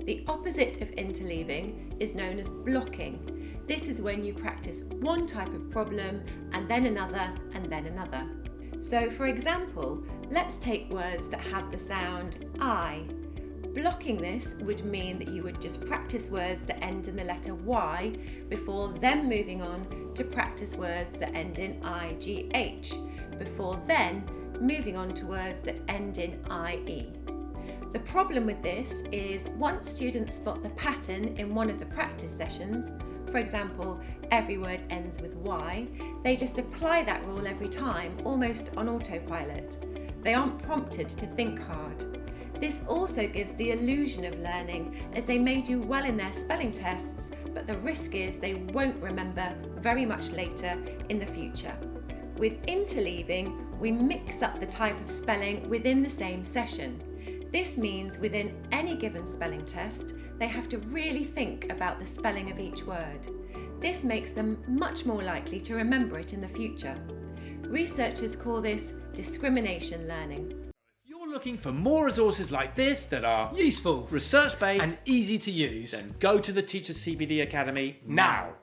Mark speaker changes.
Speaker 1: The opposite of interleaving is known as blocking. This is when you practice one type of problem and then another and then another. So for example, let's take words that have the sound I. Blocking this would mean that you would just practice words that end in the letter Y before then moving on to practice words that end in IGH, before then moving on to words that end in IE. The problem with this is once students spot the pattern in one of the practice sessions, for example, every word ends with Y, they just apply that rule every time, almost on autopilot. They aren't prompted to think hard. This also gives the illusion of learning, as they may do well in their spelling tests, but the risk is they won't remember very much later in the future. With interleaving, we mix up the type of spelling within the same session. This means within any given spelling test, they have to really think about the spelling of each word. This makes them much more likely to remember it in the future. Researchers call this discrimination learning.
Speaker 2: If you're looking for more resources like this that are
Speaker 3: useful,
Speaker 2: research-based
Speaker 3: and easy to use,
Speaker 2: then go to the Teachers CPD Academy now.